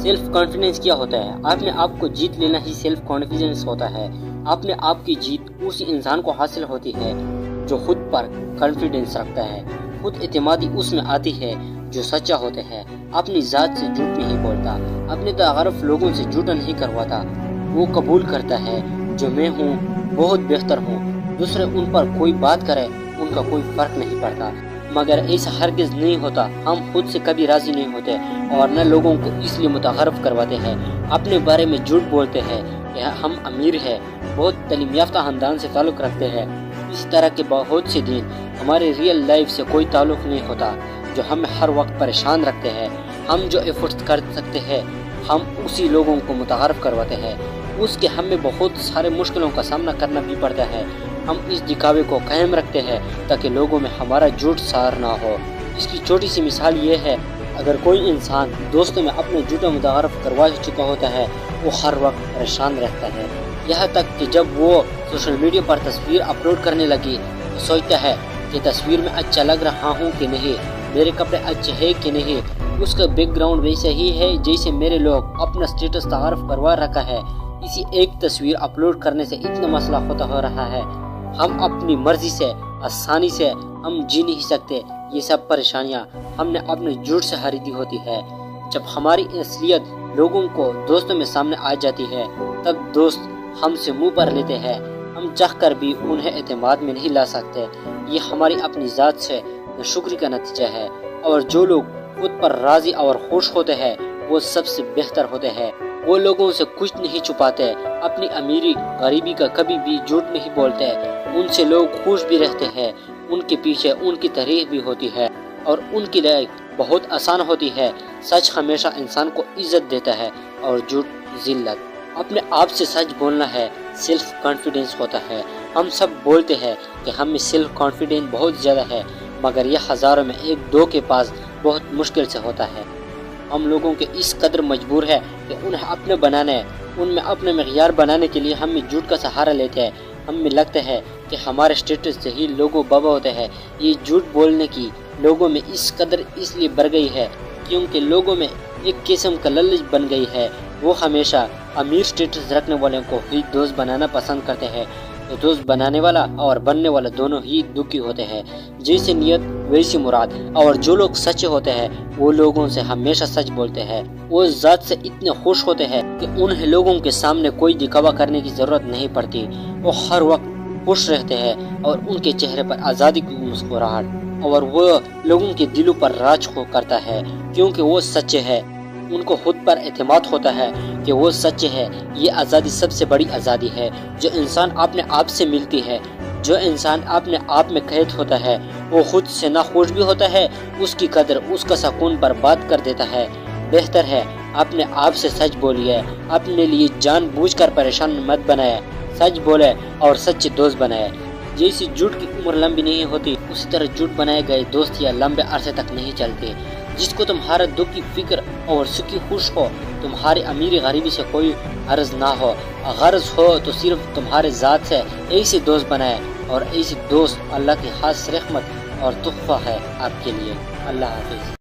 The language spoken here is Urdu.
سیلف کانفیڈنس کیا ہوتا ہے؟ اپنے آپ کو جیت لینا ہی سیلف کانفیڈنس ہوتا ہے۔ اپنے آپ کی جیت اسی انسان کو حاصل ہوتی ہے جو خود پر کانفیڈنس رکھتا ہے۔ خود اعتمادی اس میں آتی ہے جو سچا ہوتا ہے، اپنی ذات سے جھوٹ نہیں بولتا، اپنے تعارف لوگوں سے جھوٹا نہیں کرواتا۔ وہ قبول کرتا ہے جو میں ہوں بہت بہتر ہوں، دوسرے ان پر کوئی بات کرے ان کا کوئی فرق نہیں پڑتا، مگر ایسا ہرگز نہیں ہوتا۔ ہم خود سے کبھی راضی نہیں ہوتے اور نہ لوگوں کو اس لیے متعارف کرواتے ہیں، اپنے بارے میں جھوٹ بولتے ہیں کہ ہم امیر ہیں، بہت تعلیم یافتہ خاندان سے تعلق رکھتے ہیں۔ اس طرح کے بہت سے دن ہمارے ریئل لائف سے کوئی تعلق نہیں ہوتا جو ہمیں ہر وقت پریشان رکھتے ہیں۔ ہم جو ایفرٹس کر سکتے ہیں ہم اسی لوگوں کو متعارف کرواتے ہیں، اس کے ہمیں بہت سارے مشکلوں کا سامنا کرنا بھی پڑتا ہے۔ ہم اس دکھاوے کو قائم رکھتے ہیں تاکہ لوگوں میں ہمارا جھوٹ سار نہ ہو۔ اس کی چھوٹی سی مثال یہ ہے، اگر کوئی انسان دوستوں میں اپنے جھوٹا متعارف کروا چکا ہوتا ہے وہ ہر وقت پریشان رہتا ہے، یہاں تک کہ جب وہ سوشل میڈیا پر تصویر اپلوڈ کرنے لگی تو سوچتا ہے کہ تصویر میں اچھا لگ رہا ہوں کہ نہیں، میرے کپڑے اچھے ہیں کہ نہیں، اس کا بیک گراؤنڈ ویسا ہی ہے جیسے میرے لوگ اپنا سٹیٹس تعارف کروا رکھا ہے۔ اسی ایک تصویر اپلوڈ کرنے سے اتنا مسئلہ ہوتا ہو رہا ہے۔ ہم اپنی مرضی سے آسانی سے ہم جی نہیں سکتے، یہ سب پریشانیاں ہم نے اپنے جھوٹ سے خریدی ہوتی ہے۔ جب ہماری اصلیت لوگوں کو دوستوں میں سامنے آ جاتی ہے تب دوست ہم سے منہ پر لیتے ہیں، ہم چاہ کر بھی انہیں اعتماد میں نہیں لا سکتے۔ یہ ہماری اپنی ذات سے ناشکری کا نتیجہ ہے، اور جو لوگ خود پر راضی اور خوش ہوتے ہیں وہ سب سے بہتر ہوتے ہیں۔ وہ لوگوں سے کچھ نہیں چھپاتے، اپنی امیری غریبی کا کبھی بھی جھوٹ نہیں بولتے، ان سے لوگ خوش بھی رہتے ہیں، ان کے پیچھے ان کی تعریف بھی ہوتی ہے اور ان کی لائف بہت آسان ہوتی ہے۔ سچ ہمیشہ انسان کو عزت دیتا ہے اور جھوٹ ذلت۔ اپنے آپ سے سچ بولنا ہے سیلف کانفیڈنس ہوتا ہے۔ ہم سب بولتے ہیں کہ ہم میں سیلف کانفیڈنس بہت زیادہ ہے، مگر یہ ہزاروں میں ایک دو کے پاس بہت مشکل سے ہوتا ہے۔ ہم لوگوں کے اس قدر مجبور ہے کہ انہیں اپنے بنانے، ان میں اپنے معیار بنانے کے لیے ہم میں جھوٹ کا سہارا لیتے ہیں۔ ہمیں لگتا ہے کہ ہمارے سٹیٹس سے ہی لوگوں بابا ہوتے ہیں۔ یہ جھوٹ بولنے کی لوگوں میں اس قدر اس لیے بڑھ گئی ہے کیونکہ لوگوں میں ایک قسم کا لالچ بن گئی ہے، وہ ہمیشہ امیر سٹیٹس رکھنے والوں کو ہی دوست بنانا پسند کرتے ہیں، تو دوست بنانے والا اور بننے والا دونوں ہی دکھی ہوتے ہیں۔ جیسے نیت ویسی مراد، اور جو لوگ سچے ہوتے ہیں وہ لوگوں سے ہمیشہ سچ بولتے ہیں۔ وہ ذات سے اتنے خوش ہوتے ہیں کہ انہیں لوگوں کے سامنے کوئی دکھاوا کرنے کی ضرورت نہیں پڑتی، وہ ہر وقت خوش رہتے ہیں اور ان کے چہرے پر آزادی کی مسکراہٹ، اور وہ لوگوں کے دلوں پر راج کرتا ہے کیونکہ وہ سچے ہیں۔ ان کو خود پر اعتماد ہوتا ہے کہ وہ سچے ہیں۔ یہ آزادی سب سے بڑی آزادی ہے جو انسان اپنے آپ سے ملتی ہے۔ جو انسان اپنے آپ میں قید ہوتا ہے وہ خود سے ناخوش بھی ہوتا ہے، اس کی قدر، اس کا سکون برباد کر دیتا ہے۔ بہتر ہے اپنے آپ سے سچ بولیے، اپنے لیے جان بوجھ کر پریشان مت بنائے، سچ بولے اور سچے دوست بنائے۔ جیسی جھوٹ کی عمر لمبی نہیں ہوتی اسی طرح جھوٹ بنائے گئے دوست یا لمبے عرصے تک نہیں چلتے۔ جس کو تمہارا دکھ کی فکر اور سکھی خوش ہو، تمہاری امیری غریبی سے کوئی غرض نہ ہو، غرض ہو تو صرف تمہارے ذات سے، ایسے دوست بنائے، اور ایسے دوست اللہ کی خاص رحمت اور تحفہ ہے آپ کے لیے۔ اللہ حافظ۔